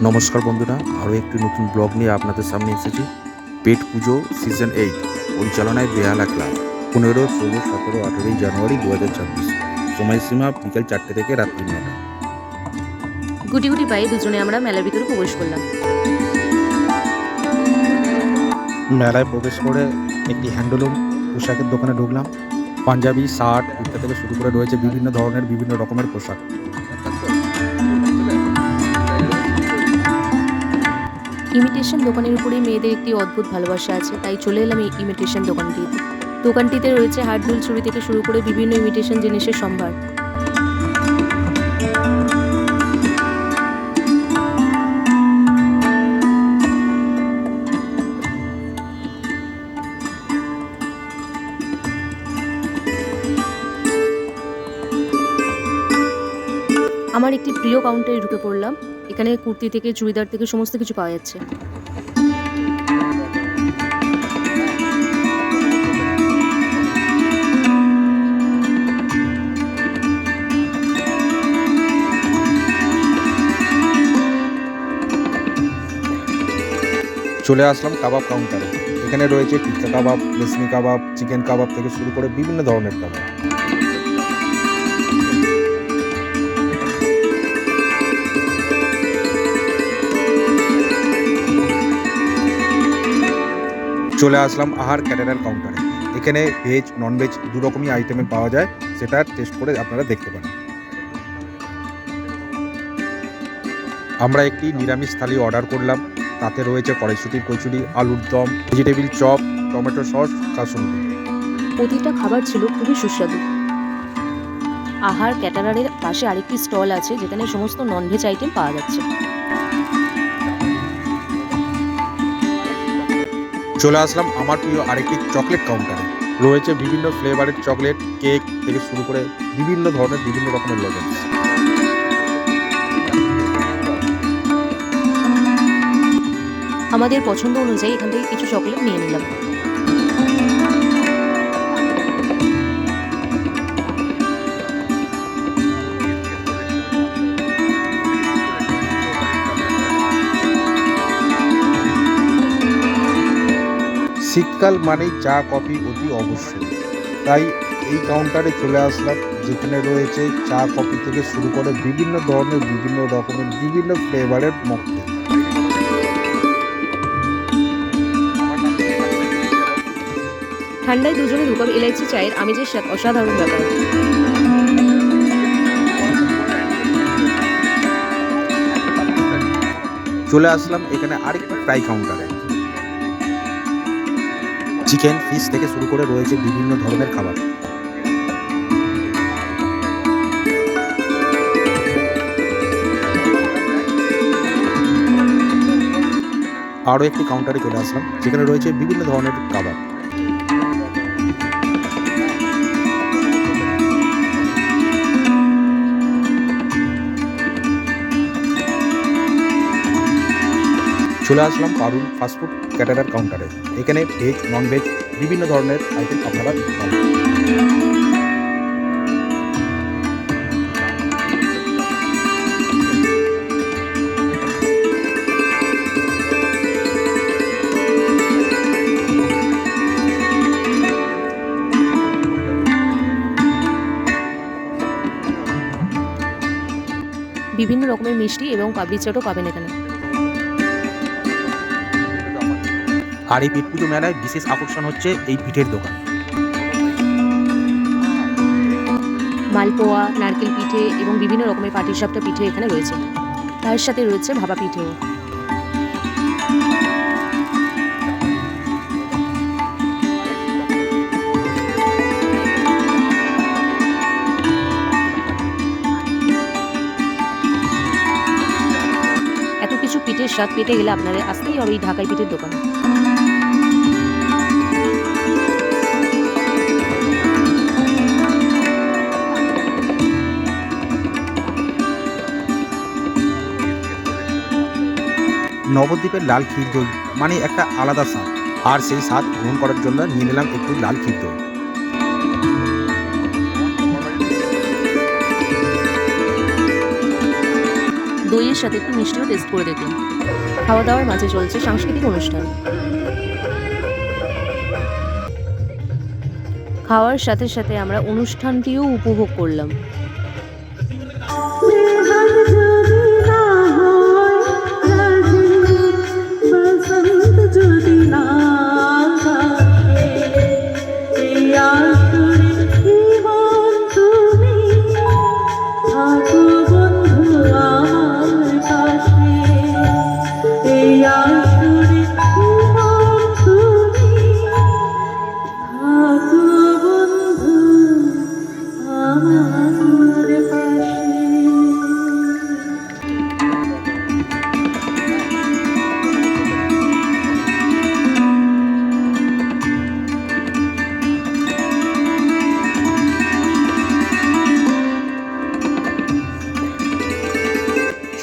নমস্কার বন্ধুরা, আরও একটি নতুন ব্লগ নিয়ে আপনাদের সামনে এসেছি। পেট পুজো সিজন 8 পরিচালনায় বেহালা ক্লাব 15, 16, 17, 18 জানুয়ারি 2026। সময়সীমা বিকাল 4টে থেকে রাত্রি 9টা। গুটি গুটি পায়ে দুজনে আমরা মেলার ভিতরে প্রবেশ করলাম। মেলায় প্রবেশ করে একটি হ্যান্ডলুম পোশাকের দোকানে ঢুকলাম। পাঞ্জাবি, শার্ট, কুর্তা থেকে শুরু করে রয়েছে বিভিন্ন ধরনের বিভিন্ন রকমের পোশাক। ইমিটেশন দোকানের উপরে মেয়েদের একটি অদ্ভুত ভালোবাসা আছে, তাই চলে এলাম এই ইমিটেশন দোকানটিতে। দোকানটিতে রয়েছে হাত দুল চুড়ি থেকে শুরু করে বিভিন্ন ইমিটেশন জিনিসের সম্ভার। আমার একটি প্রিয় কাউন্টারে ঢুকে পড়লাম। এখানে কুর্তি থেকে চুড়িদার থেকে সমস্ত কিছু পাওয়া যাচ্ছে। চলে আসলাম কাবাব কাউন্টারে। এখানে রয়েছে টিক্কা কাবাব, রেশমি কাবাব, চিকেন কাবাব থেকে শুরু করে বিভিন্ন ধরনের কাবাব। চলে আসলাম আহার ক্যাটারার কাউন্টারে। এখানে ভেজ ননভেজ দু রকমই আইটেমে পাওয়া যায়, সেটা টেস্ট করে আপনারা দেখতে পারেন। আমরা একটি নিরামিষ থালি অর্ডার করলাম। তাতে রয়েছে কড়াইশুঁটির কচুরি, আলুর দম, vegetable chop, tomato sauce, kasundi. প্রতিটা খাবার ছিল খুবই সুস্বাদু। আহার ক্যাটারারের পাশে আরেকটি স্টল আছে, যেখানে সমস্ত ননভেজ আইটেম পাওয়া যাচ্ছে। চলে আসলাম আমার প্রিয় আরেকটি চকলেট কাউন্টারে। রয়েছে বিভিন্ন ফ্লেভারের চকলেট, কেক থেকে শুরু করে বিভিন্ন ধরনের বিভিন্ন রকমের লজেন্স। আমাদের পছন্দ অনুযায়ী এখান থেকে কিছু চকলেট নিয়ে নিলাম। শীতকাল মানেই চা কফি অতি অবশ্যই, তাই এই কাউন্টারে চলে আসলাম, যেখানে রয়েছে চা কফি থেকে শুরু করে বিভিন্ন ধরনের বিভিন্ন রকমের বিভিন্ন ফ্লেভারের মকটেল। ঠান্ডায় দুজনে ঢুকাবে এলাইচি চায়ের আমেজের স্বাদ অসাধারণ ব্যাপার। চলে আসলাম এখানে আরেকটি ফ্রাই কাউন্টারে। চিকেন, ফিশ থেকে শুরু করে রয়েছে বিভিন্ন ধরনের খাবার। আরও একটি কাউন্টারে চলে আসলাম, যেখানে রয়েছে বিভিন্ন ধরনের কাবাব। চলে আসলাম পারুল ফাস্টফুড ক্যাটারার কাউন্টারে। এখানে ভেজ ননভেজ বিভিন্ন ধরনের আইটেম আপনারা পাবেন। বিভিন্ন রকমের মিষ্টি এবং পাপড়ি চাটও পাবেন এখানে। আর এই পেট পুজো মেলায় বিশেষ আকর্ষণ হচ্ছে এই পিঠের দোকান। মালপোয়া, নারকেল পিঠে এবং বিভিন্ন রকমের পাটিসাপটা পিঠে এখানে রয়েছে। তার সাথে রয়েছে ভাপা পিঠেও। এত কিছু পিঠের স্বাদ পেতে গেলে আপনাদের আসতেই হবে এই ঢাকাই পিঠের দোকানে। নবদ্বীপের লাল ক্ষীর দই মানে একটা আলাদা স্বাদ, আর সেই স্বাদ গ্রহণ করার জন্য নিয়ে নিলাম একটু লাল ক্ষীর দই। দইয়ের সাথে একটু মিষ্টিও টেস্ট করে দেখলাম। খাওয়া দাওয়ার মাঝে চলছে সাংস্কৃতিক অনুষ্ঠান। খাওয়ার সাথে সাথে আমরা অনুষ্ঠানটিও উপভোগ করলাম।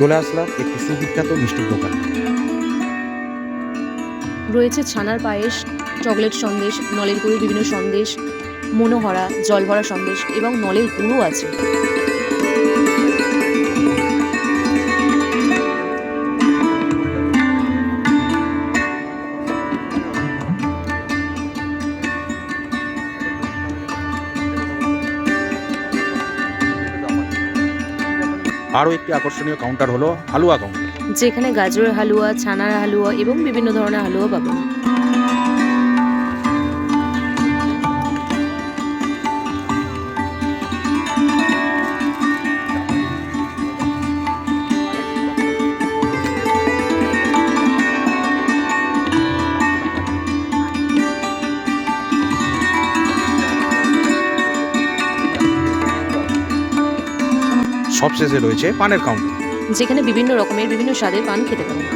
চলে আসলাম একটি সুবিখ্যাত মিষ্টির দোকান। রয়েছে ছানার পায়েস, চকলেট সন্দেশ, নলের গুঁড়োর বিভিন্ন সন্দেশ, মনোহরা, জলভরা সন্দেশ এবং নলের গুঁড়ো আছে। আরও একটি আকর্ষণীয় কাউন্টার হলো হালুয়া কাউন্টার। যেখানে গাজরের হালুয়া, ছানার হালুয়া এবং বিভিন্ন ধরনের হালুয়া পাবেন। সবশেষে রয়েছে পানের কাউন্টার। যেখানে বিভিন্ন রকমের বিভিন্ন স্বাদের পান খেতে পারেন।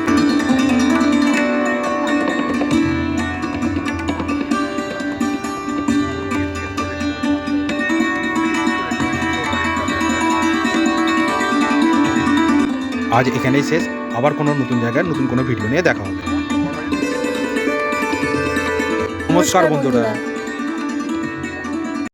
আজ এখানেই শেষ, আবার কোনো নতুন জায়গায় নতুন কোনো ভিডিও নিয়ে দেখা হবে। নমস্কার বন্ধুরা।